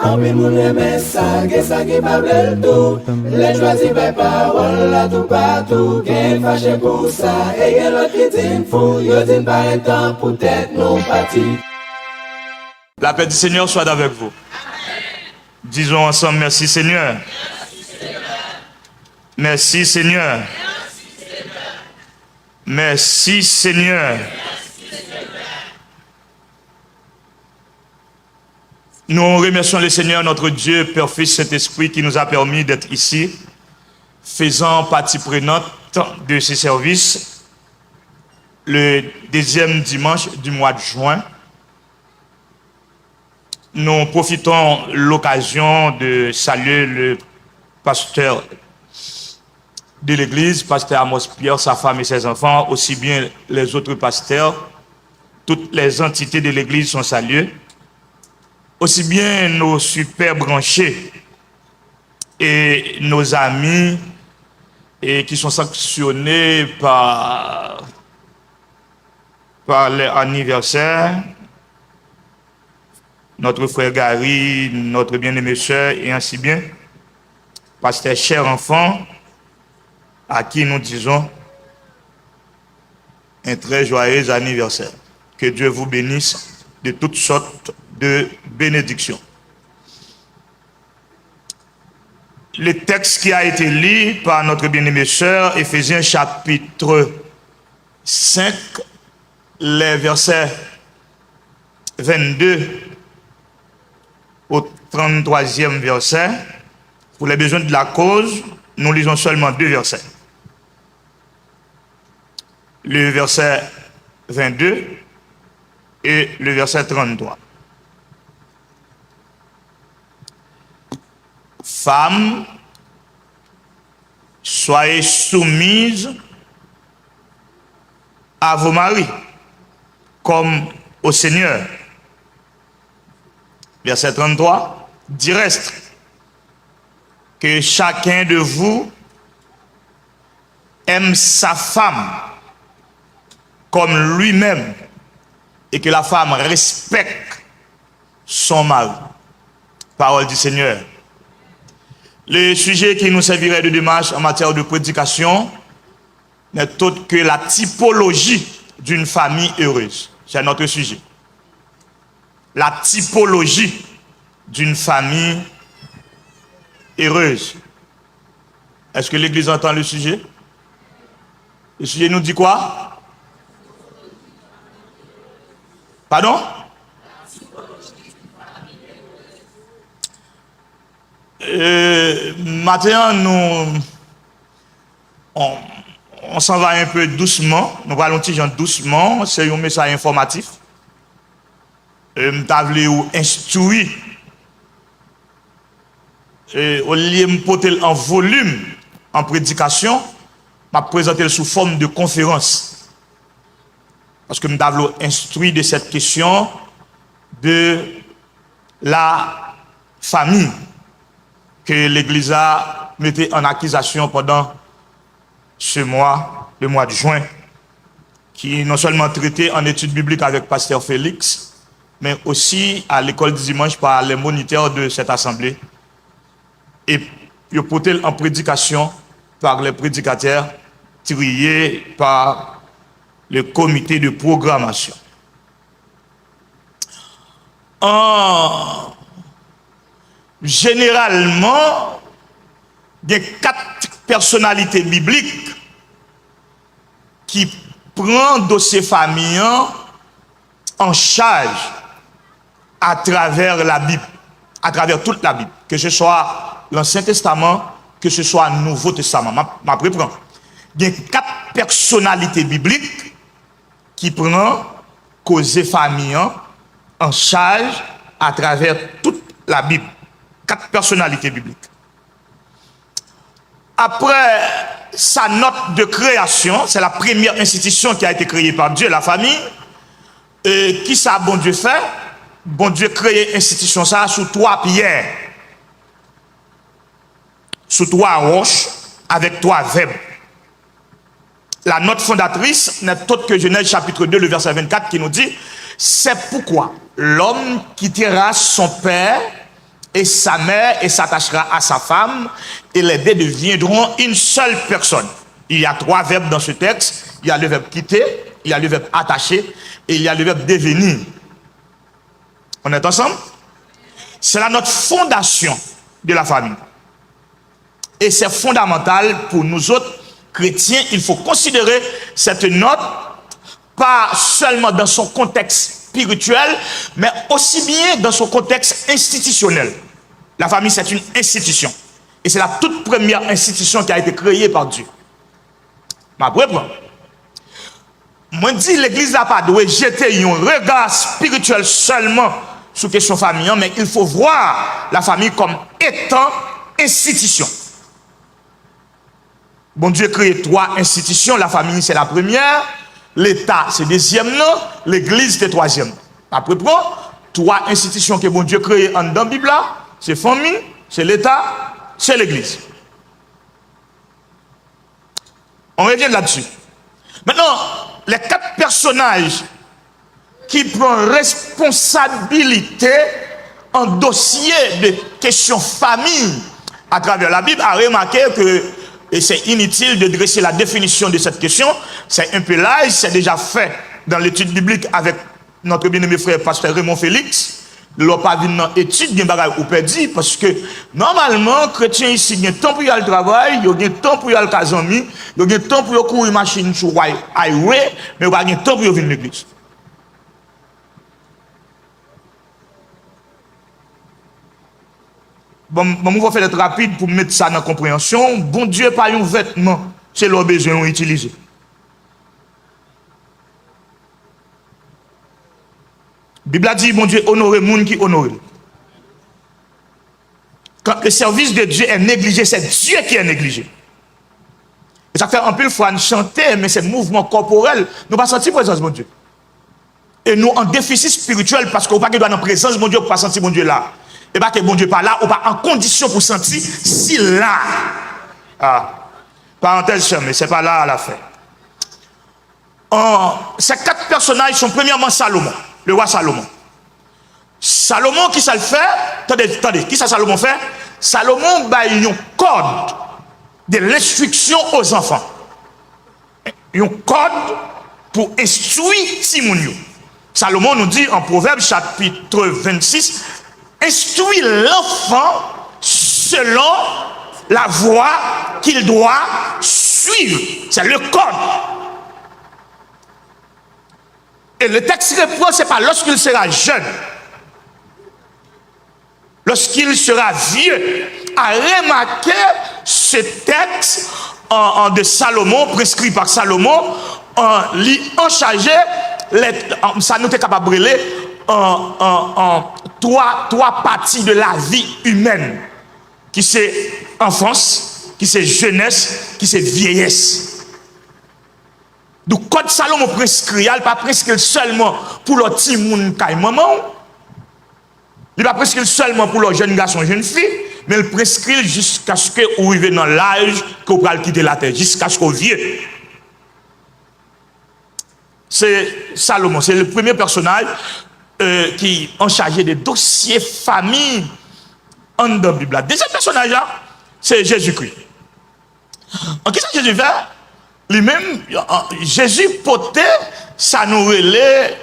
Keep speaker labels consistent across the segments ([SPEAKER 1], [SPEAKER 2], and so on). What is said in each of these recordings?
[SPEAKER 1] Envie moun reme sa, gen sa ki pa ble tout. Les choisi par parole là tout partout. Gen fâché pour ça, et gen l'autre qui din fou. Yo din pas un temps pour tête non parti.
[SPEAKER 2] La paix du Seigneur soit avec vous. Disons ensemble merci Seigneur. Merci Seigneur. Merci Seigneur. Nous remercions le Seigneur, notre Dieu, Père, Fils, Saint-Esprit, qui nous a permis d'être ici, faisant partie prenante de ces services, le deuxième dimanche du mois de juin. Nous profitons de l'occasion de saluer le pasteur de l'église, pasteur Amos Pierre, sa femme et ses enfants, aussi bien les autres pasteurs. Toutes les entités de l'église sont saluées. Aussi bien nos super branchés et nos amis et qui sont sanctionnés par l'anniversaire, notre frère Gary, notre bien-aimé sœur et ainsi bien, pasteur cher enfant, à qui nous disons un très joyeux anniversaire. Que Dieu vous bénisse de toutes sortes de bénédictions. Le texte qui a été lu par notre bien-aimée sœur, Éphésiens chapitre 5, les versets 22 au 33e verset. Pour les besoins de la cause, nous lisons seulement 2 versets. Le verset 22 et le verset 33. Femmes, soyez soumises à vos maris, comme au Seigneur. Verset 33, du reste, que chacun de vous aime sa femme comme lui-même et que la femme respecte son mari. Parole du Seigneur. Le sujet qui nous servirait de démarche en matière de prédication n'est autre que la typologie d'une famille heureuse. C'est notre sujet. La typologie d'une famille heureuse. Est-ce que l'Église entend le sujet? Le sujet nous dit quoi? Pardon? Maintenant, on s'en va un peu doucement. Nous allons dire doucement. C'est un message informatif. Nous avons instruit. Au lieu de porter en volume, en prédication, je vais présenter sous forme de conférence. Parce que nous avons instruit de cette question de la famille que l'Église a mis en accusation pendant ce mois, le mois de juin, qui non seulement traité en études bibliques avec Pasteur Félix, mais aussi à l'école du dimanche par les moniteurs de cette assemblée. Et porté en prédication par les prédicateurs triés par le comité de programmation. Généralement, il y a 4 personnalités bibliques qui prennent dossier famille en charge à travers la Bible, à travers toute la Bible, que ce soit l'Ancien Testament, que ce soit le Nouveau Testament. Je reprends. Il y a 4 personnalités bibliques qui prennent causer famille en charge à travers toute la Bible. 4 personnalités bibliques. Après sa note de création, c'est la première institution qui a été créée par Dieu, la famille. Et qui ça, bon Dieu fait? Bon Dieu crée institution ça sous 3 pierres, sous 3 roches, avec 3 verbes. La note fondatrice n'est autre que Genèse chapitre 2, le verset 24, qui nous dit: c'est pourquoi l'homme quittera son père et sa mère et s'attachera à sa femme, et les deux deviendront une seule personne. Il y a 3 verbes dans ce texte. Il y a le verbe quitter, il y a le verbe attacher, et il y a le verbe devenir. On est ensemble? C'est là notre fondation de la famille. Et c'est fondamental pour nous autres chrétiens. Il faut considérer cette note pas seulement dans son contexte spirituel, mais aussi bien dans son contexte institutionnel. La famille, c'est une institution. Et c'est la toute première institution qui a été créée par Dieu. Ma reprendre. Moi, dis l'église n'a pas dû jeter un regard spirituel seulement sur question famille, mais il faut voir la famille comme étant institution. Bon Dieu a créé 3 institutions. La famille, c'est la première. L'État, c'est deuxième nom. L'église, c'est troisième. Après, 3 institutions que bon Dieu a créées dans la Bible, c'est famille, c'est l'État, c'est l'église. On revient là-dessus. Maintenant, les 4 personnages qui prennent responsabilité en dossier de questions famille à travers la Bible a remarqué que, et c'est inutile de dresser la définition de cette question, c'est un peu large, c'est déjà fait dans l'étude biblique avec notre bien-aimé frère pasteur Raymond Félix. L'on pas vu dans l'étude, il y a des choses perdu parce que normalement, les chrétiens ici, il y a temps pour y aller au travail, il y a temps pour y aller au casami, il y a temps pour courir machine sur highway, mais il y a temps pour y venir à l'église. Bon, on va faire être rapide pour mettre ça dans la compréhension. Bon Dieu, pas un vêtement, c'est leur besoin d'utiliser. La Bible a dit, bon Dieu, honorer le monde qui honore. Quand le service de Dieu est négligé, c'est Dieu qui est négligé. Et ça fait un peu le fois chanter, mais c'est mouvement corporel. Nous ne pas sentir la présence de mon Dieu. Et nous en déficit spirituel parce qu'on ne peut pas dans la présence de mon Dieu pour ne pas sentir mon Dieu là. Et pas que bon Dieu pas là, ou pas en condition pour sentir si là. Ah, parenthèse, mais c'est pas là à la fin. Ces 4 personnages sont premièrement Salomon, le roi Salomon. Salomon, qui ça le fait? Attendez, qui ça Salomon fait? Salomon a un code de l'instruction aux enfants. Un code pour instruire Timounio. Salomon nous dit en Proverbe chapitre 26, instruit l'enfant selon la voie qu'il doit suivre. C'est le code. Et le texte reprend, ce n'est pas lorsqu'il sera jeune. Lorsqu'il sera vieux, à remarquer ce texte de Salomon, prescrit par Salomon, en chargé, ça nous est capable de brûler en 3 parties de la vie humaine, qui c'est enfance, qui c'est jeunesse, qui c'est vieillesse. Donc, code Salomon prescrit, il n'est pas prescrit seulement pour le petit monde qui est maman, il n'est pas prescrit seulement pour le jeune garçon, jeune fille, mais il prescrit jusqu'à ce que vous arrivez dans l'âge que vous allez quitter la terre, jusqu'à ce que vous vieux. C'est Salomon, c'est le premier personnage qui est en charge des dossiers famille en dans la Bible. Le deuxième personnage là, c'est Jésus-Christ. En qui ça Jésus fait? Lui-même, Jésus portait, ça nous relève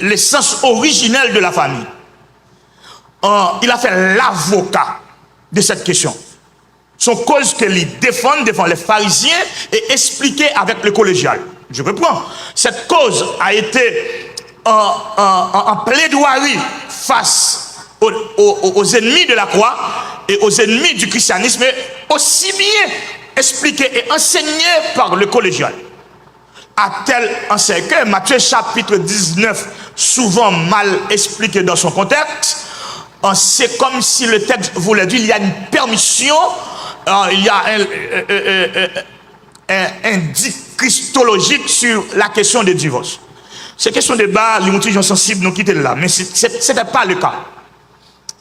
[SPEAKER 2] l'essence originelle de la famille. Il a fait l'avocat de cette question. Son cause qu'il défend les pharisiens et expliqué avec le collégial. Je reprends. Cette cause a été en plaidoirie face aux ennemis de la croix et aux ennemis du christianisme, mais aussi bien expliqué et enseigné par le collégial. À tel enseigne que Matthieu chapitre 19, souvent mal expliqué dans son contexte, c'est comme si le texte voulait dire il y a une permission, il y a un dit christologique sur la question des divorces. Ces questions de débat, les motifs sensibles nous quittent là, mais ce n'était pas le cas.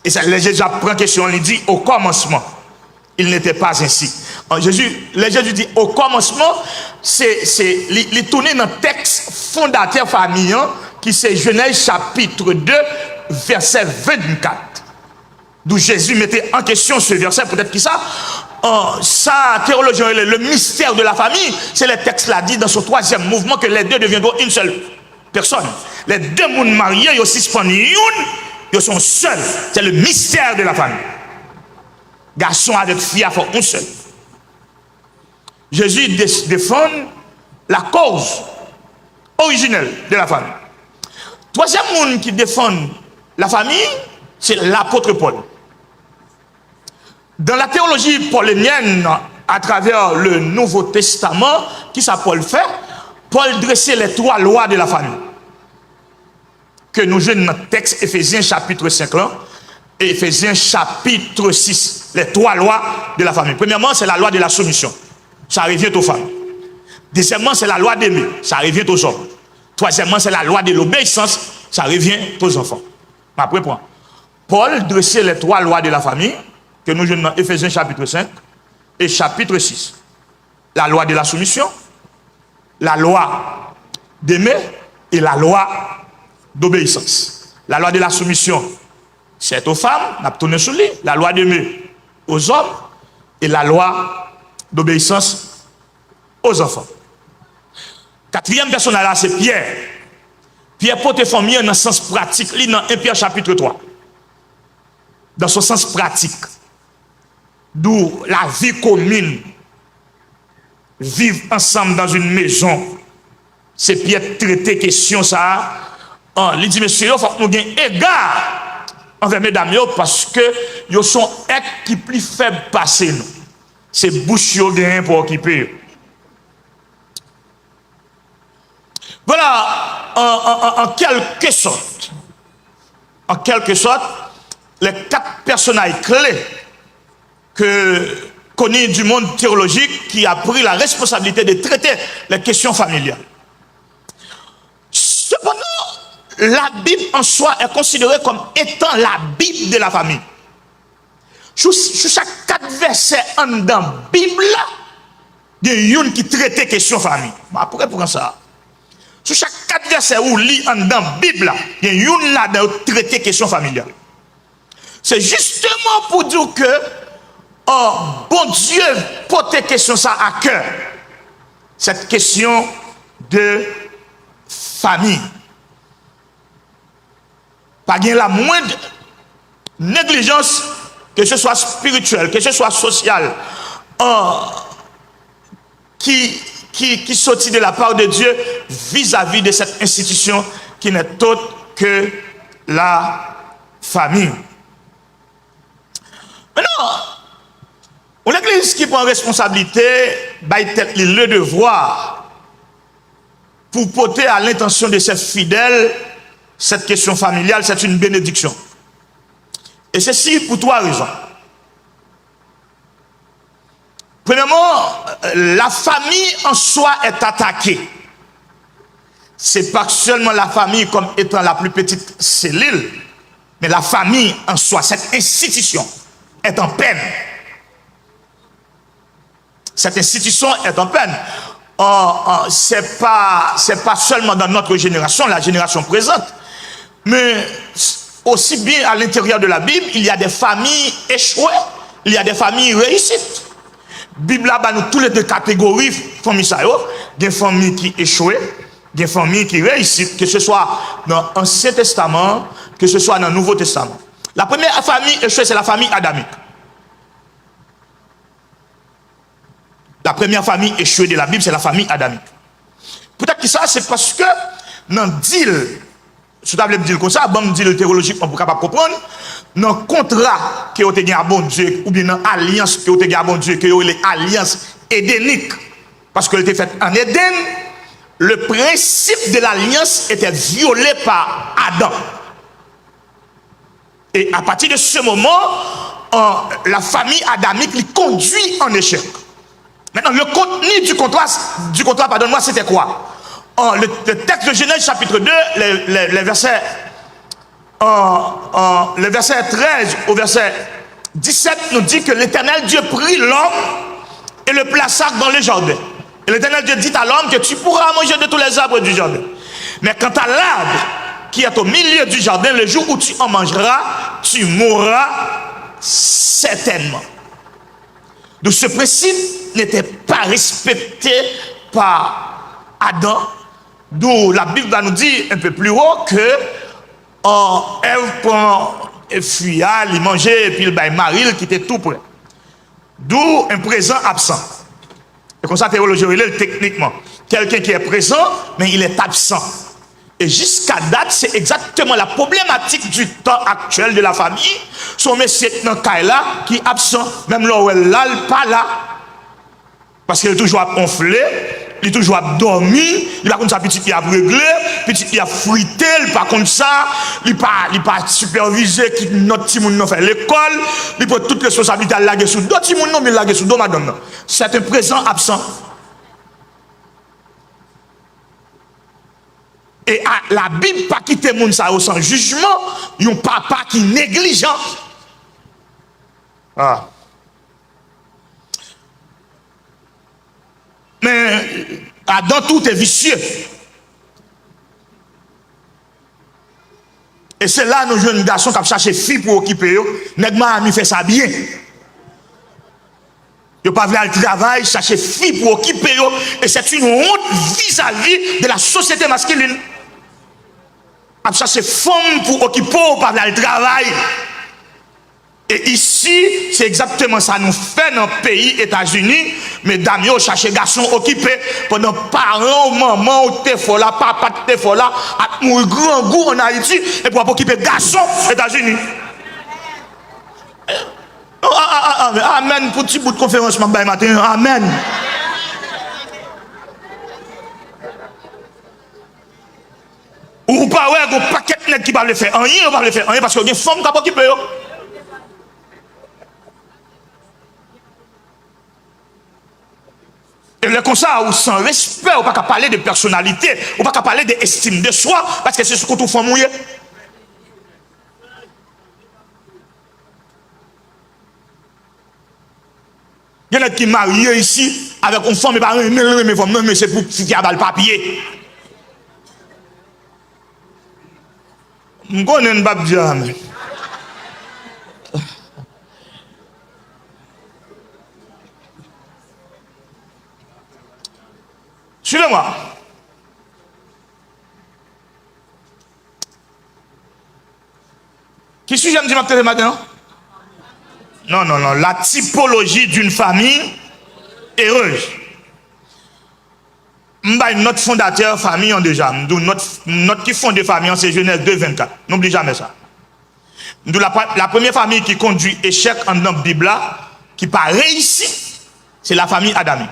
[SPEAKER 2] Et ça, Jésus prend question, il dit au commencement, il n'était pas ainsi. Jésus dit au commencement, il tourné dans le texte fondateur famille qui c'est Genèse chapitre 2, verset 24. d'où Jésus mettait en question ce verset, peut-être qui ça, sa théologie, le mystère de la famille, c'est le texte l'a dit dans son troisième mouvement que les deux deviendront une seule personne. Les deux mondes mariés, ils suspendent une, ils sont seuls. C'est le mystère de la famille. Garçon avec fille font un seul. Jésus défend la cause originelle de la famille. Troisième monde qui défend la famille, c'est l'apôtre Paul. Dans la théologie paulinienne, à travers le Nouveau Testament, qui ça Paul fait? Paul dressait les trois lois de la famille. Que nous jouons dans le texte Éphésiens chapitre 5 là, et Éphésiens chapitre 6. Les trois lois de la famille. Premièrement, c'est la loi de la soumission. Ça revient aux femmes. Deuxièmement, c'est la loi d'aimer. Ça revient aux hommes. Troisièmement, c'est la loi de l'obéissance. Ça revient aux enfants. Après, point. Paul dressait les trois lois de la famille que nous jouons dans Éphésiens chapitre 5 et chapitre 6. La loi de la soumission, la loi d'aimer et la loi d'obéissance. La loi de la soumission, c'est aux femmes, on a tourné sur lui. La loi d'aimer aux hommes et la loi d'obéissance aux enfants. Quatrième personnage là, c'est Pierre. Pierre porte famille dans le sens pratique, dans 1 Pierre chapitre 3. Dans son sens pratique. D'où la vie commune, vivre ensemble dans une maison, c'est Pierre traiter question ça. Il dit, monsieur, il faut que nous ayons égard envers mesdames, parce que ils sont qui plus faibles passer nous. C'est bouche gain pour occuper. Voilà, en quelque sorte, les quatre personnages clés que connaît du monde théologique qui a pris la responsabilité de traiter les questions familiales. Cependant, la Bible en soi est considérée comme étant la Bible de la famille. Sur chaque 4 versets en dans la Bible, il y a une qui traite les questions famille. Après, pour ça, sur chaque 4 versets où lit en dans la Bible, il y a une là qui traite les questions familiales. C'est justement pour dire que bon Dieu pose cette question ça à cœur. Cette question de famille. Pas bien la moindre négligence, que ce soit spirituelle, que ce soit sociale, qui sortit de la part de Dieu vis-à-vis de cette institution qui n'est autre que la famille. Maintenant, une église qui prend responsabilité, le devoir pour porter à l'intention de ses fidèles cette question familiale, c'est une bénédiction. Et ceci pour 3 raisons. Premièrement, la famille en soi est attaquée. Ce n'est pas seulement la famille comme étant la plus petite cellule, mais la famille en soi, cette institution, est en peine. Cette institution est en peine. C'est pas seulement dans notre génération, la génération présente, mais aussi bien à l'intérieur de la Bible, il y a des familles échouées, il y a des familles réussites. La Bible a nous toutes les 2 catégories familles. Des familles qui échouent, des familles qui réussissent, que ce soit dans l'Ancien Testament, que ce soit dans le Nouveau Testament. La première famille échouée, c'est la famille adamique. La première famille échouée de la Bible, c'est la famille adamique. Peut-être que ça, c'est parce que dans le deal, si vous avez dire comme ça, bon deal théologique, on peut capable comprendre, dans le contrat que vous avez à bon Dieu, ou bien dans l'alliance que vous avez à bon Dieu, que vous avez l'alliance édénique, parce qu'elle était faite en Éden, le principe de l'alliance était violé par Adam. Et à partir de ce moment, la famille adamique lui conduit en échec. Maintenant, le contenu du contrat, pardonne-moi, c'était quoi? Le texte de Genèse chapitre 2, les versets 13 au verset 17 nous dit que l'Éternel Dieu prit l'homme et le plaça dans le jardin. Et l'Éternel Dieu dit à l'homme que tu pourras manger de tous les arbres du jardin. Mais quant à l'arbre qui est au milieu du jardin, le jour où tu en mangeras, tu mourras certainement. Donc ce principe n'était pas respecté par Adam, d'où la Bible va nous dire un peu plus haut que Ève prend et fuya, il mangeait, et puis il baille Marie qui était tout près. D'où un présent absent. Et comme ça, théologie relève techniquement. Quelqu'un qui est présent, mais il est absent. Et jusqu'à date, c'est exactement la problématique du temps actuel de la famille. Son monsieur dans Kaila qui est absent, même là où elle là, pas là. Parce qu'il est toujours à gonfler, il est toujours à dormir, il va contre sa petite qui a réglé, petite qui a fruité, par contre ça, il pas supervisé qui notre petit monde fait l'école, il peut toute responsabilité à laguer sous d'autres petits monde mais laguer sous d'autres madame. C'est un présent absent. Et la Bible pas quitter monde ça au sans jugement, un papa qui négligent. Ah. Mais Adam tout est vicieux. Et c'est là nos jeunes garçons qui cherchent filles pour occuper. Nègma ami fait ça bien. Ils ne pas aller au travail, chercher filles pour occuper. Et c'est une honte vis-à-vis de la société masculine. À chercher femmes pour occuper, pas aller au travail. Et ici, c'est exactement ça nous fait dans le pays États-Unis. Mesdames, ils cherchent garçons occupés pendant parents, maman, ou t'es fort là, papa, t'es fort là, à mourir grand goût en Haïti, et pour occuper garçons aux États-Unis. Amen, pour petit bout de conférence, matin, amen. Ou pas, ouais, un paquet de nègres qui va le faire, rien, va le faire, rien, parce qu'il y a des femmes qui vont occuper. Et le comme ça, ou sans respect, ou pas qu'à parler de personnalité, ou pas qu'à parler d'estime de soi, parce que c'est ce qu'on tout fait mouiller. Il y en a qui marient ici avec une femme, mais c'est pour qui a le papier. Je connais un babdia. Suivez-moi. Qui suis-je me dire maintenant? Non, la typologie d'une famille heureuse. Notre fondateur famille en déjà. Notre qui fonde famille, c'est Genèse 2:24. N'oublie jamais ça. La première famille qui conduit échec en dans la Bible, qui pas réussi, c'est la famille adamique.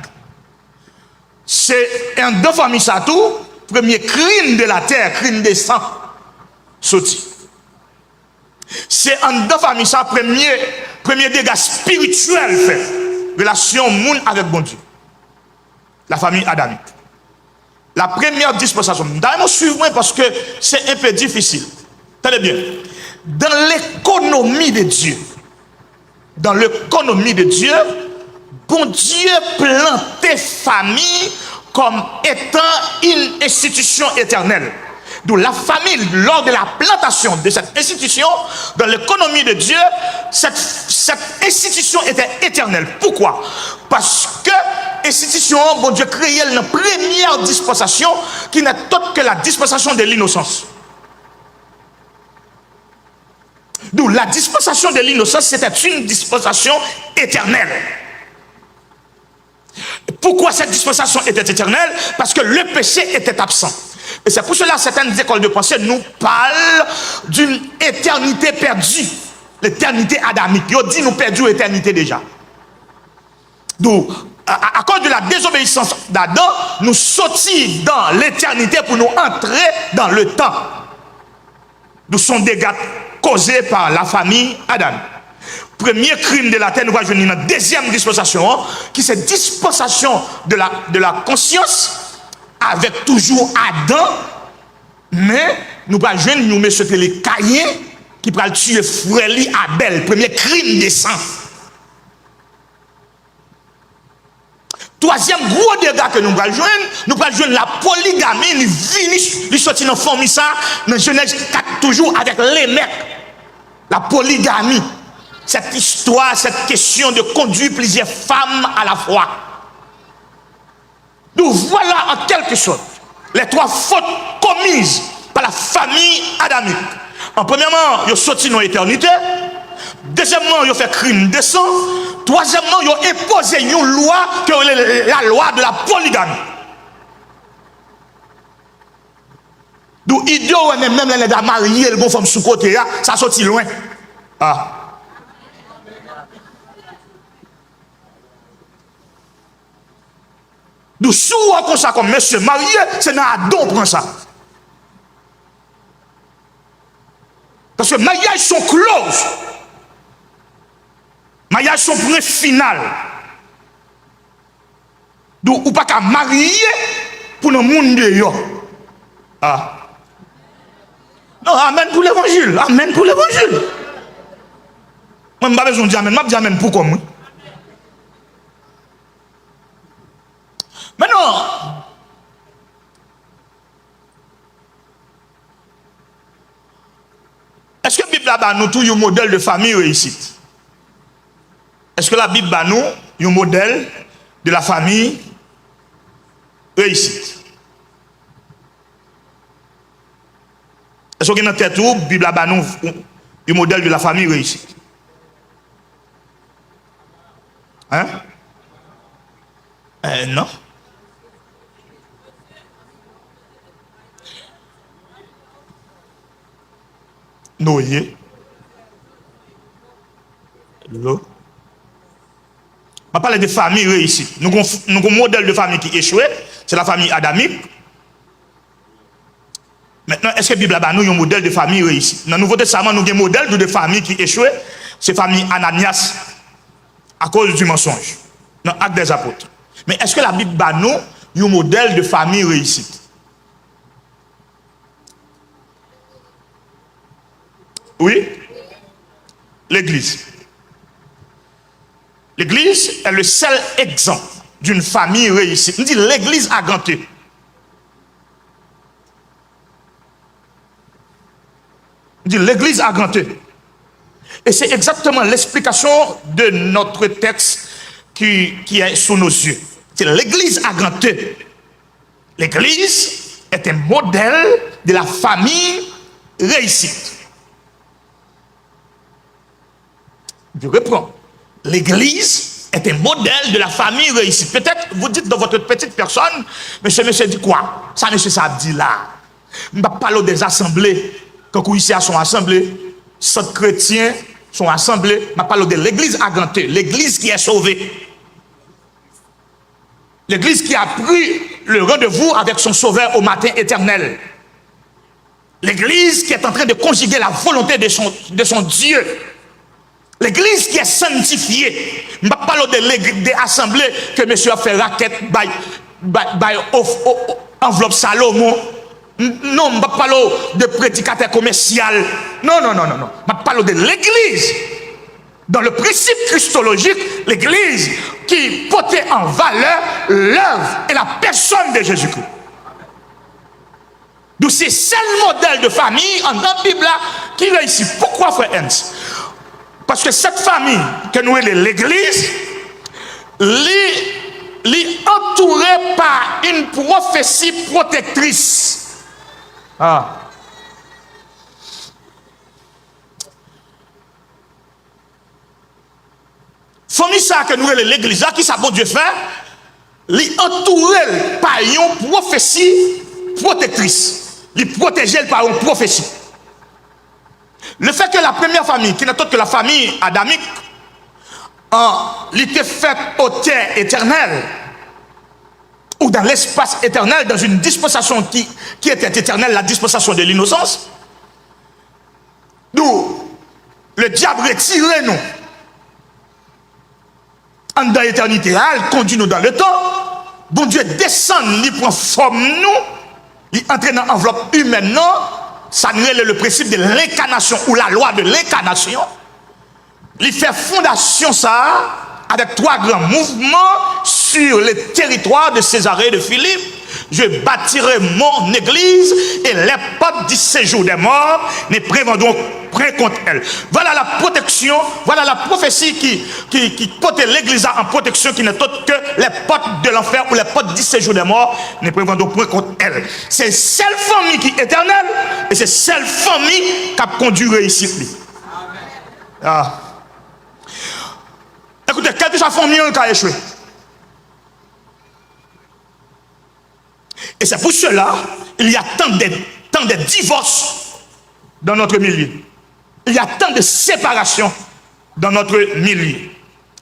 [SPEAKER 2] C'est un deux familles ça tout, premier crime de la terre, crime des sangs, sorti. C'est un deux familles ça, premier dégât spirituel fait, relation monde avec bon Dieu. La famille adamique. La première dispensation. D'ailleurs, suivez-moi parce que c'est un peu difficile. Tenez bien. Dans l'économie de Dieu, bon Dieu plantait famille comme étant une institution éternelle. Donc la famille, lors de la plantation de cette institution, dans l'économie de Dieu, cette institution était éternelle. Pourquoi? Parce que l'institution, bon Dieu créé la première dispensation qui n'est autre que la dispensation de l'innocence. Donc la dispensation de l'innocence, c'était une dispensation éternelle. Pourquoi cette dispensation était éternelle? Parce que le péché était absent. Et c'est pour cela que certaines écoles de pensée nous parlent d'une éternité perdue. L'éternité adamique. Ils disent nous perdons l'éternité déjà. Donc, à cause de la désobéissance d'Adam, nous sortons dans l'éternité pour nous entrer dans le temps. Nous sommes dégâts causés par la famille Adam. Premier crime de la terre, nous allons venir dans la deuxième dispensation, qui est cette dispensation de la conscience, avec toujours Adam, mais nous allons venir nous mettre les Caïn qui va tuer frère Abel, premier crime de sang. Troisième gros dégât que nous allons joindre la polygamie, nous sortir dans la famille ça, dans Genèse 4, toujours avec les mecs. La polygamie. cette histoire, cette question de conduire plusieurs femmes à la fois. Nous voilà en quelque sorte les trois fautes commises par la famille adamique. En premièrement, ils ont sorti dans l'éternité. Deuxièmement, ils ont fait crime de sang. Troisièmement, ils ont imposé une loi qui est la loi de la polygamie. D'où idiot, même les gars mariés, le bon femme sous côté, ça sorti loin. Ah. D'où souvent comme ça, comme monsieur marié, c'est dans Adam prend ça. Parce que mariage sont closes. Mariage sont point final. D'où ou pas qu'à marier pour le monde de yo. Ah. Non, amen pour l'évangile. Amen pour l'évangile. Moi, je n'ai pas besoin de dire amen. Je dis amen pour comme. Maintenant, est-ce que la Bible a nous tout un modèle de famille réussite? Est-ce que la Bible a nous un modèle de la famille réussite? Est-ce que dans la tête la Bible a nous un modèle de la famille réussite? Hein? Non. Noé. L'eau. On parle de famille réussite. Nous avons un modèle de famille qui échoué, c'est la famille adamique. Maintenant, est-ce que la Bible a nous un modèle de famille réussite? Dans le Nouveau Testament, nous avons un modèle de famille qui échoué, c'est la famille Ananias, à cause du mensonge, dans l'Acte des Apôtres. Mais est-ce que la Bible a nous un modèle de famille réussite? Oui, l'Église. L'Église est le seul exemple d'une famille réussie. On dit l'Église a ganté. On dit l'Église a ganté. Et c'est exactement l'explication de notre texte qui est sous nos yeux. C'est l'Église a ganté. L'Église est un modèle de la famille réussite. Je reprends. L'Église est un modèle de la famille réussite. Peut-être vous dites dans votre petite personne, monsieur dit quoi? Ça, monsieur, ça dit là. Je ne vais pas parler des assemblées. Quand vous ici sont assemblées, 100 chrétiens sont assemblés. Je vais parler de l'Église agantée, l'Église qui est sauvée. L'Église qui a pris le rendez-vous avec son Sauveur au matin éternel. L'Église qui est en train de conjuguer la volonté de son Dieu. L'Église qui est sanctifiée. Je ne vais pas parler de l'assemblée que monsieur a fait raquette, enveloppe Salomon. Non, je ne vais pas parler de prédicateur commercial. Non. Je vais parler de l'Église. Dans le principe christologique, l'Église qui portait en valeur l'œuvre et la personne de Jésus-Christ. Donc c'est le modèle de famille en la Bible qui réussit. Pourquoi, frère Ernst? Parce que cette famille que nous avons l'Église, est entourée par une prophétie protectrice. Ah. Famille ça que nous avons l'Église, qui ça bon Dieu fait, est entourée par une prophétie protectrice. Il protège par une prophétie. Le fait que la première famille, qui n'est autre que la famille adamique, était faite aux terres éternelles, ou dans l'espace éternel, dans une dispensation qui était éternelle, la dispensation de l'innocence, d'où le diable retire nous en dans l'éternité, il conduit nous dans le temps, bon Dieu descend, il prend forme nous, il entre dans l'enveloppe humaine, non, ça nous est le principe de l'incarnation ou la loi de l'incarnation. Il fait fondation ça avec 3 grands mouvements sur le territoire de Césarée de Philippe. je bâtirai mon église et les portes du séjour des morts ne prévendront point contre elle. Voilà la protection, voilà la prophétie qui porte l'église en protection, qui n'est autre que les portes de l'enfer ou les portes du séjour des morts ne prévendront point contre elle. C'est celle famille qui est éternelle et c'est celle famille qui a conduit réussite. Ah. Écoutez, quelle que soit la famille qui a échoué. Et c'est pour cela qu'il y a tant de divorces dans notre milieu. Il y a tant de séparations dans notre milieu.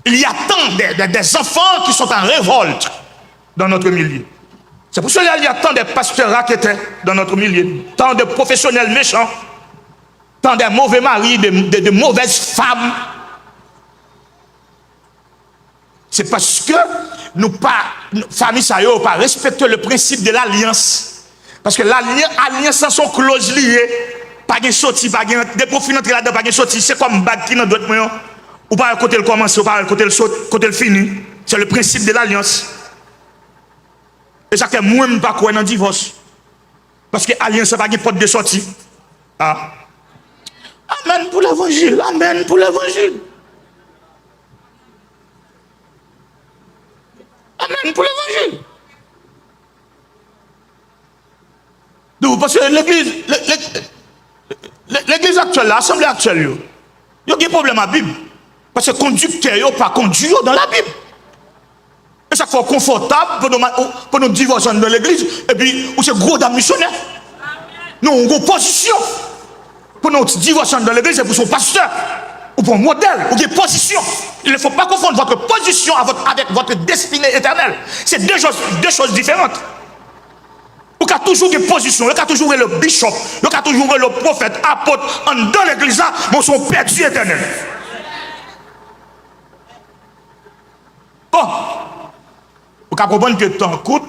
[SPEAKER 2] Il y a tant des enfants qui sont en révolte dans notre milieu. C'est pour cela qu'il y a tant de pasteurs raquetés dans notre milieu, tant de professionnels méchants, tant de mauvais maris, de mauvaises femmes. C'est parce que famille ça n'a pas respecté le principe de l'alliance. Parce que l'alliance sont clauses liées. Pas de sortie, pas de des profils entrer là-dedans, pas de sortie. C'est comme bague qui dans d'autres moyens. Ou pas côté le commencer, ou pas côté le fini. C'est le principe de l'alliance. Et ça fait moi même pas quoi dans le divorce. Parce que l'alliance c'est pas une porte de sortie. Ah. Amen pour l'évangile. Amen pour l'évangile. Amen pour l'évangile. Donc, parce que l'église actuelle, l'assemblée actuelle, il y a des problèmes à la Bible. Parce que conducteur n'a pas conduit dans la Bible. Et ça fait confortable pour nous divorcer dans l'église. Et puis, c'est gros d'un missionnaire. Nous avons une position. Pour nous divorcer dans l'église, c'est pour son pasteur. Ou pour un modèle, ou une position. Il ne faut pas confondre votre position avec votre destinée éternelle. C'est deux choses différentes. Il y a toujours une position, il y a toujours le bishop, il y a toujours le prophète, apôtre, dans l'église, mais son perdu éternel. Bon, vous pouvez comprendre que le temps coûte.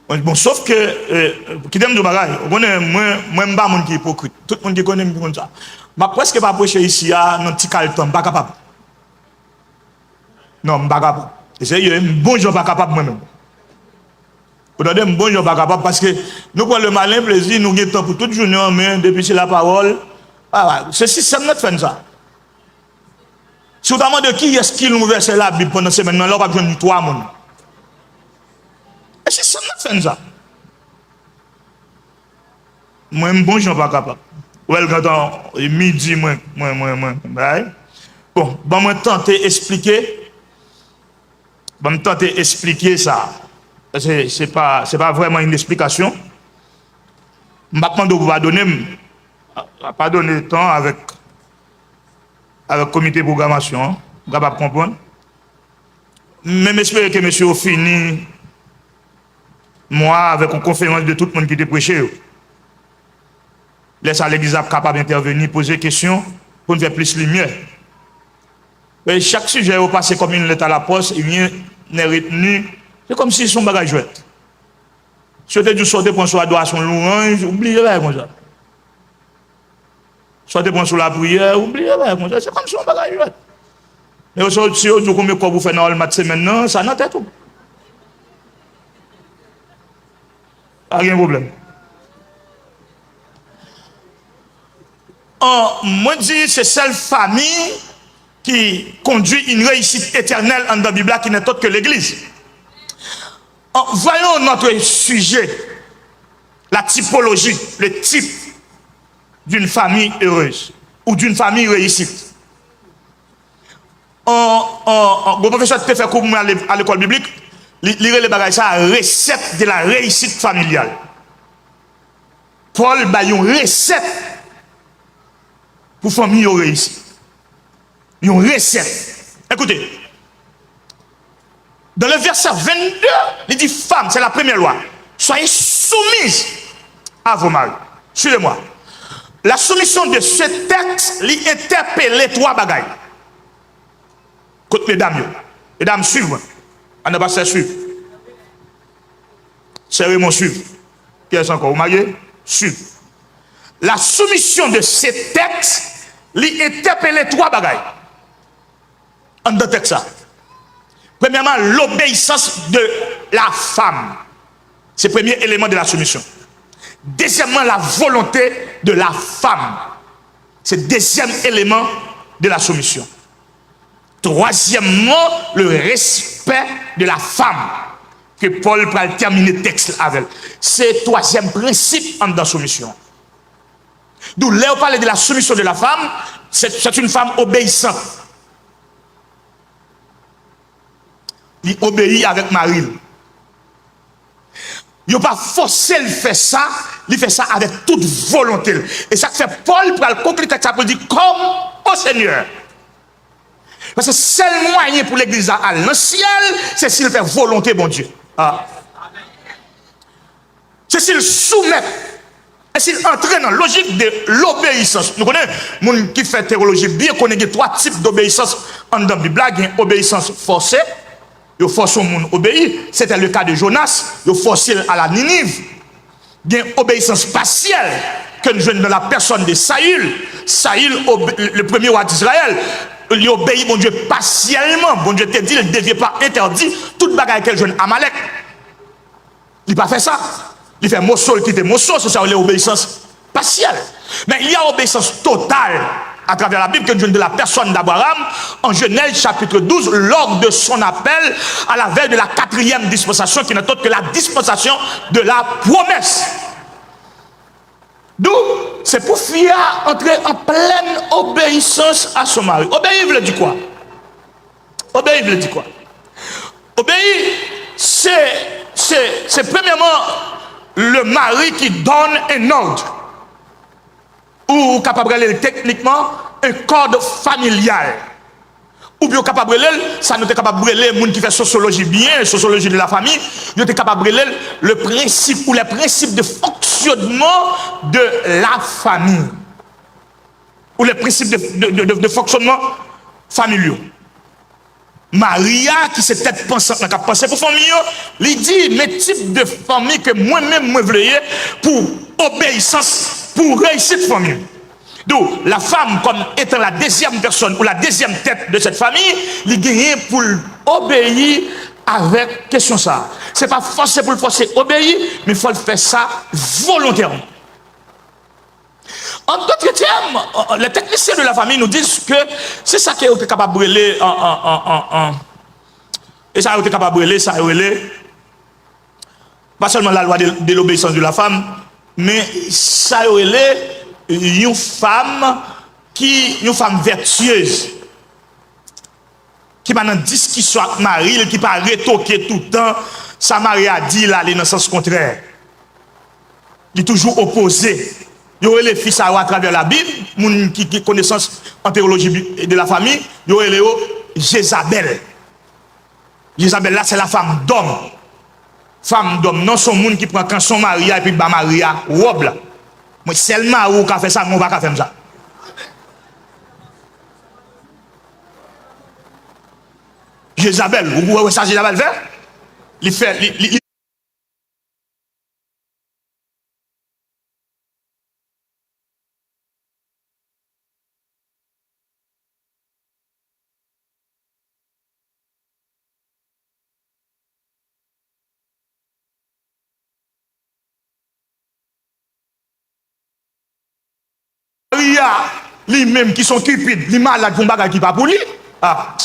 [SPEAKER 2] Bon, sauf que, qui t'aime de bagaille, moi, je ne suis pas un qui est hypocrite. Tout le monde qui connaît me dit ça. Je ne peux presque pas prêcher ici, dans un petit calton, je ne suis pas capable. Non, je ne suis pas capable. Et c'est un bon jour, je ne suis pas capable moi-même. Vous avez un bon jour, je ne suis pas capable parce que nous prenons le malin plaisir, nous avons le temps pour toute journée en main, depuis c'est la parole. Ah, c'est système notre fait ça. Si vous demandez qui est-ce qui nous verse la Bible pendant cette semaine, là, on va besoin de 3 personnes. Et c'est ça notre fait ça. Moi, un bon jour, je ne suis pas capable. Ouais, quand midi, moi. Bon, je vais tenter d'expliquer. Je vais tenter d'expliquer ça. C'est pas vraiment une explication. Je vais pas donner le temps avec le comité de programmation. Vous ne pouvez pas comprendre. Mais j'espère que monsieur a fini, moi, avec une conférence de tout le monde qui était prêché. Laisse à l'église capable d'intervenir, poser des questions pour nous faire plus lumière. Mais chaque sujet est passé comme une lettre à la poste, il vient n'est retenu. C'est comme si son bagage jouait. Si vous avez sorti pour son adoration louange, oubliez pas comme ça. Sortez pour sur la prière, oubliez pas comme ça. C'est comme si son bagage jouait. Mais si vous dites combien vous faites dans le match maintenant, ça n'a pas tout. Pas de problème. Moi, je dis c'est seule famille qui conduit une réussite éternelle en dans la Bible qui n'est autre que l'Église. Voyons notre sujet, la typologie, le type d'une famille heureuse ou d'une famille réussite. Mon professeur te fait cours à l'école biblique, lire les bagages, ça, recette de la réussite familiale. Paul a une recette pour famille réussite. Une recette. Écoutez. Dans le verset 22, il dit femme, c'est la première loi. Soyez soumises à vos maris. Suivez-moi. La soumission de ce texte lui interpelle les 3 bagailles. Côté mesdames, mesdames, suivez-moi. On n'a pas ça suivre. Serrez-moi suivre. Qui est encore? Vous mariez? Suivre. La soumission de ce texte lui interpelle les 3 bagailles. En deux textes ça. Premièrement, l'obéissance de la femme. C'est le premier élément de la soumission. Deuxièmement, la volonté de la femme. C'est le deuxième élément de la soumission. Troisièmement, le respect de la femme. Que Paul va terminer le texte avec. C'est le troisième principe en la soumission. D'où là on parle de la soumission de la femme, c'est une femme obéissante. Il obéit avec Marie. Il n'a pas forcé de faire ça, il fait ça avec toute volonté. Et ça fait Paul pour le conclure texte pour dire comme au Seigneur. Parce que le seul moyen pour l'église à aller dans le ciel, c'est s'il fait volonté, bon Dieu. Ah. C'est s'il soumet, et s'il entraîne dans la logique de l'obéissance. Nous connaissons, les gens qui font théologie bien connaissent trois types d'obéissance en dans la Bible. Il y a une obéissance forcée, il force le monde à obéir. C'était le cas de Jonas, il forcé à la Ninive. Il y a une obéissance partielle que nous jouons dans la personne de Saül. Saül, le premier roi d'Israël, il obéit, mon Dieu, partiellement. Bon Dieu te dit, il ne devait pas interdire toute bagaille qu'elle jeune Amalek. Il n'a pas fait ça. Il fait Mosso, il quitte Mosso, c'est ça l'obéissance partielle. Mais il y a obéissance totale à travers la Bible que nous jouons de la personne d'Abraham en Genèse chapitre 12 lors de son appel à la veille de la 4e dispensation qui n'est autre que la dispensation de la promesse. D'où c'est pour Fia entrer en pleine obéissance à son mari. Obéir veut dire quoi? Obéir veut dire quoi? Obéir, c'est premièrement le mari qui donne un ordre. Ou capable de techniquement un code familial. Ou bien capable de ça nous est capable de les gens qui fait sociologie bien, sociologie de la famille, nous est capable de le principe ou les principes de fonctionnement de la famille. Ou les principes de fonctionnement familial. Maria, qui s'est peut-être pensé pour famille, lui dit les types de famille que moi-même je veux pour obéissance, pour réussite famille. Donc, la femme, comme étant la deuxième personne ou la deuxième tête de cette famille, il gagne pour obéir avec question ça. Ce n'est pas forcé pour le forcer obéir, mais il faut le faire ça volontairement. En d'autres termes, les techniciens de la famille nous disent que c'est ça qui est capable de brûler et ça a été capable de brûler, ça a brûlé pas seulement la loi de l'obéissance de la femme, mais ça a brûlé une femme vertueuse qui va dans discussion avec Marie, qui va rétoquer tout le temps, sa Marie a dit là, dans le sens contraire. Il est toujours opposé. Il y aurait les fils à travers la Bible, qui connaissance en théologie de la famille, il y aurait les Jézabel. Jézabel là, c'est la femme d'homme. Femme d'homme, non son monde qui prend quand son mari et puis bah Maria robe là. Moi seulement ou qu'a fait ça, moi pas faire ça. Jézabel, vous voyez ça Jézabel fait? Il fait Maria, lui-même qui sont cupides, les malades pour bagage qui pas pour lui. Ah.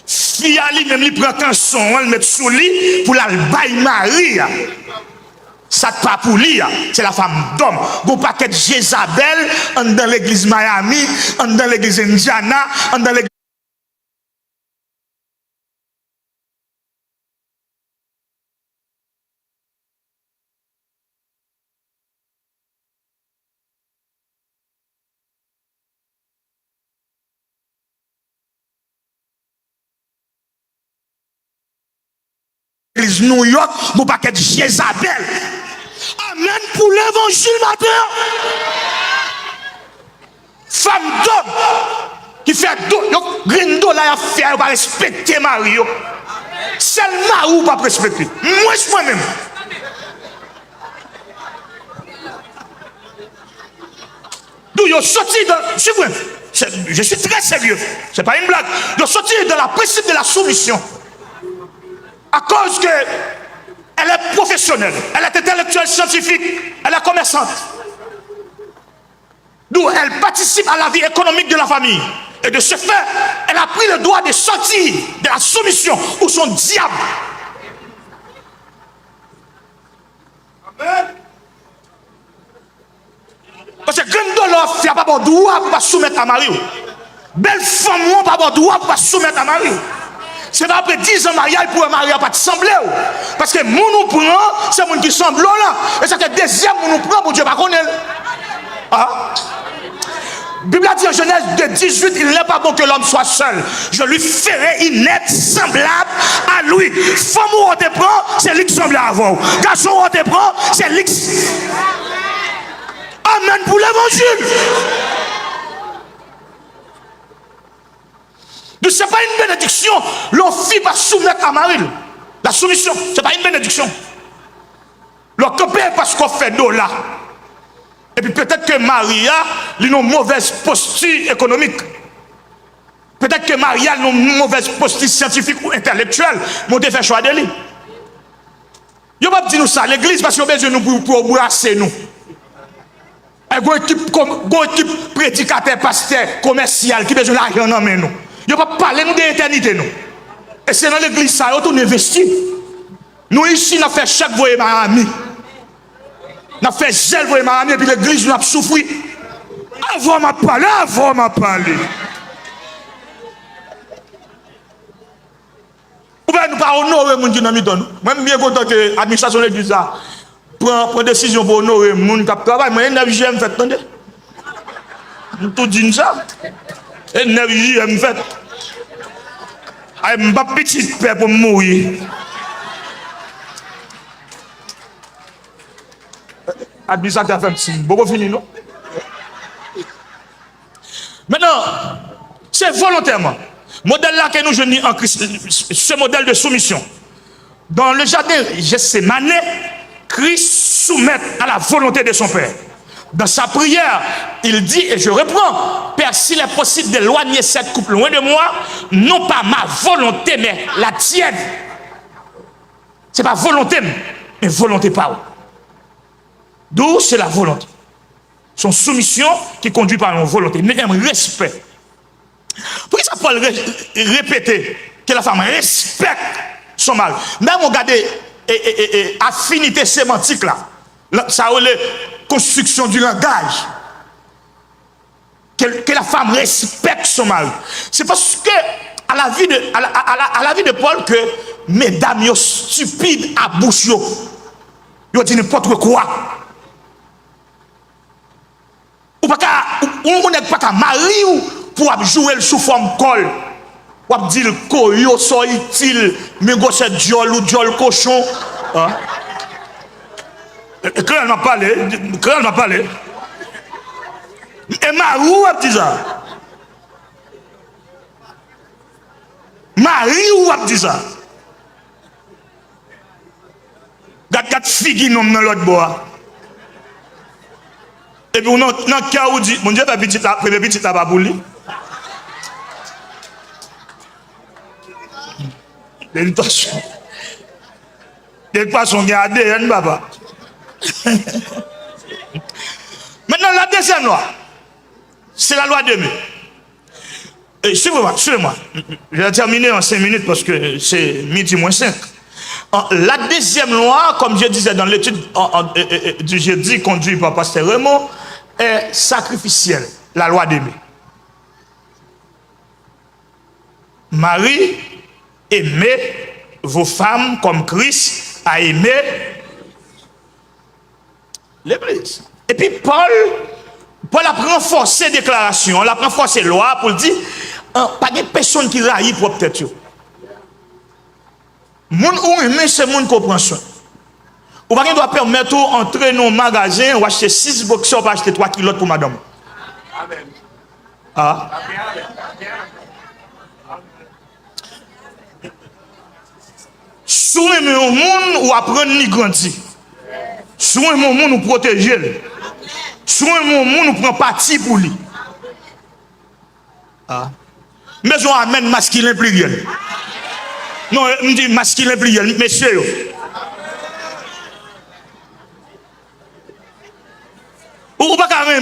[SPEAKER 2] Fia lui-même lui prend un son, on le met sous lui pour la baille Maria. Ça pas pour lui, c'est la femme d'homme. Bon paquet de Jézabel dans l'église Miami, dans l'église Indiana, dans l'église New York, mon paquet de Jézabel. Amen pour l'évangile matin. Femme d'homme qui fait grindo là à faire pas respecter Mario. Seulement ou pas respecter. Moi-même. D'où ils sorti dans. Je suis très sérieux. C'est pas une blague. Ils sorti dans la principe de la soumission. À cause que Elle est professionnelle, elle est intellectuelle, scientifique, elle est commerçante. D'où elle participe à la vie économique de la famille. Et de ce fait, elle a pris le droit de sortir de la soumission ou son diable. Amen. Parce que Grandolof, il n'y a pas de droit pour soumettre à Marie. Belle femme, il n'y a pas de droit pour soumettre à Marie. C'est pas après 10 ans mariage pour un mariage pas de sembler. Parce que mon nous prend, c'est mon qui semble là. Et c'est que deuxième mon nous prend pour Dieu pas connaître. Ah. Bible a dit en Genèse de 18, il n'est pas bon que l'homme soit seul. Je lui ferai une aide semblable à lui. Femme où on te prend, c'est lui qui semble à vous. Garçon où on te prend, c'est lui qui... Amen pour l'évangile. Donc ce n'est pas une bénédiction. L'on fit pas soumettre à Marie. La soumission, ce n'est pas une bénédiction. L'on copie parce qu'on fait d'eau là. Et puis peut-être que Maria a une mauvaise posture économique. Peut-être que Maria a une mauvaise posture scientifique ou intellectuelle. Mais on te fait choix de lui. Je ne vais pas dire nous ça, l'église, parce qu'on a besoin de nous pour embrasser nous. Une équipe prédicateur, pasteur, commercial qui a besoin d'argent dans nous. Je ne vais pas parler nous de l'éternité. Et c'est dans l'église ça, on investit. Nous ici, nous avons fait chaque voyage Miami. Nous avons fait gel voyage Miami et puis l'église nous a souffert. Avant m'a parlé. Ou bien nous ne pas honorer les gens qui nous donnent. Moi, je suis bien content que l'administration de l'église prend décision pour honorer les gens qui travaillent. Moi, 9 juillet, fait, attendez. Je tout dis ça. Et 9 juillet, fait. Je ne suis pas petit père pour mourir. L'administrateur a fait un petit beaucoup fini, non? Maintenant, c'est volontairement. Modèle là que nous jeunes en Christ, ce modèle de soumission. Dans le jardin Gethsémane, Christ soumet à la volonté de son Père. Dans sa prière, il dit, et je reprends, Père, s'il est possible d'éloigner cette coupe loin de moi, non pas ma volonté, mais la tienne. Ce n'est pas volonté, mais volonté par. D'où c'est la volonté. Son soumission qui conduit par une volonté, mais un respect. Pourquoi ça Paul répéter que la femme respecte son mari? Même regardez affinité sémantique là, ça a la construction du langage. Que la femme respecte son mari. C'est parce que à la vie de Paul que mesdames yo stupides à bouche yo dit n'importe quoi. On n'est pas qu'à marier ou pour jouer sous forme col. Ou dire koyo so utile, mais go c'est diol ou diol cochon. Quand elle m'a parlé. Et Marie ou a dit ça. Marie ou a dit ça. Gat figi nom dans l'autre bois. Et puis on a un cas où dit, mon Dieu, premier petit tabac pour lui. Des poissons gardés, hein, papa. Maintenant, la deuxième loi, c'est la loi de mai. Suivez-moi. Je vais terminer en 5 minutes parce que c'est midi moins 5. La deuxième loi, comme je disais dans l'étude du jeudi conduite par Pasteur Raymond, est sacrificielle, la loi d'aimer. Marie, aimez vos femmes comme Christ a aimé l'Église. Et puis Paul a renforcé déclaration, il a renforcé loi pour dire, pas de personne qui raille pour peut-être. Moun ou aimer c'est moun compréhension. Ou pas doit permettre entrer dans un magasin ou acheter 6 boxeurs pour acheter 3 kilos pour madame. Amen. Ah. Sou aimer un monde ou apprendre ni grandir. Sou aimer un monde ou protéger. Sou aimer un monde ou prendre parti pour lui. Ah. Mais on amène masculin pluriel. Non, je dis masculin pluriel, messieurs.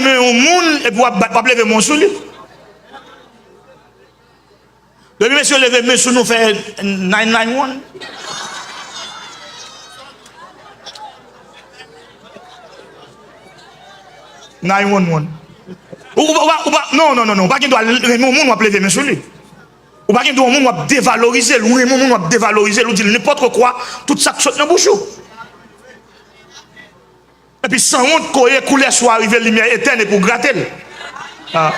[SPEAKER 2] aimer un monde et pour pas lever mon sous lui. Le monsieur lever mes sous nous fait 991. Non, pas qu'il doit lever mon monde ou lever mes sous lui. Ou pas qu'il doit mon monde dévaloriser, ou mon monde dévaloriser, ou dire n'importe quoi, tout ça qui saute dans la bouche. Et puis sans honte, quand il couler soit arrivé lumière éternelle pour gratter. Ah.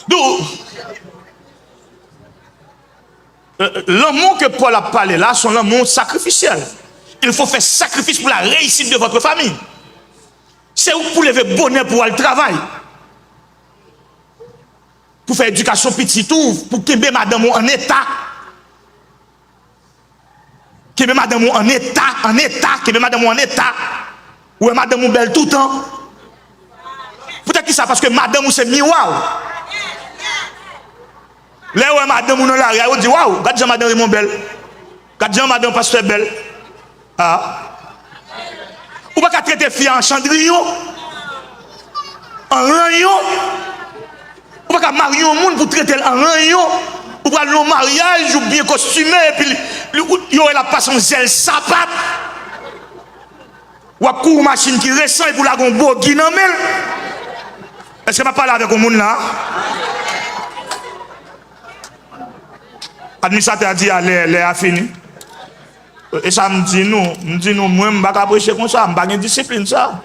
[SPEAKER 2] Donc, l'amour que Paul a parlé là, c'est l'amour sacrificiel. Il faut faire sacrifice pour la réussite de votre famille. C'est où pour lever bonheur pour le travail. Pour faire éducation petit tout, pour que madame en état. Que madame en état, que madame en état. Ou madame belle tout le temps. Peut-être que ça parce que madame c'est miroir. Là où madame ou non là, on dit waouh, regarde madame est mon belle. Regarde madame pasteur belle. Ah. Ou pas qu'à traiter fille en chandrion, en rayon. Ou pas qu'à marier un monde pour traiter en rayon. Ou pas le mariage ou bien costumé et puis il y aurait la passion zèle sapat. Ou à court machine qui ressent et pour la gon beau guinamel. Est-ce que je parle avec un monde là? Administrateur a dit elle a fini. Et ça me dit nous, moi je ne vais pas prêcher comme ça, je ne vais pas discipline ça.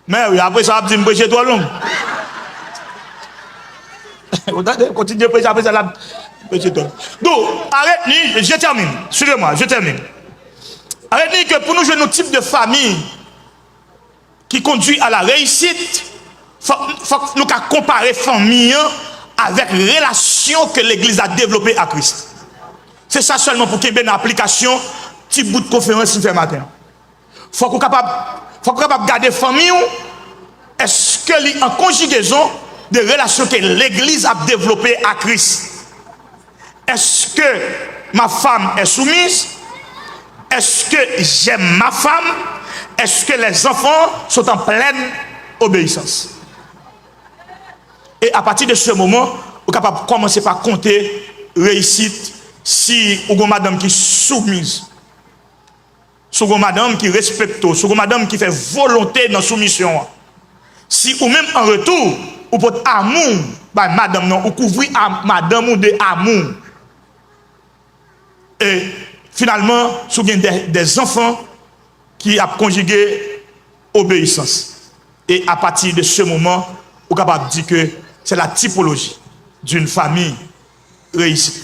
[SPEAKER 2] Mais oui, après ça, je vais prêcher trop long. Continuez à prêcher, après ça, prêcher trop long. Donc, arrête-nous, je termine, suivez-moi, je termine. Arrête-nous que pour nous jouer nos types de famille qui conduit à la réussite, il faut que nous comparer famille avec la relation que l'Église a développée à Christ. C'est ça seulement pour qu'il y ait une application, petit bout de conférence qui fait matin. Il faut qu'on soit capable de garder famille. Est-ce qu'il y a en conjugaison de relations que l'Église a développées à Christ? Est-ce que ma femme est soumise? Est-ce que j'aime ma femme? Est-ce que les enfants sont en pleine obéissance? Et à partir de ce moment, on est capable de commencer par compter réussite. Si vous avez madame qui est soumise, si vous avez madame qui respecte, si vous avez madame qui fait volonté dans la soumission, si vous même en retour, vous pouvez amour, bah, madame non, vous couvrez madame ou de amour. Et finalement, si vous avez des enfants qui ont conjugué obéissance. Et à partir de ce moment, vous êtes capable de dire que c'est la typologie d'une famille réussie.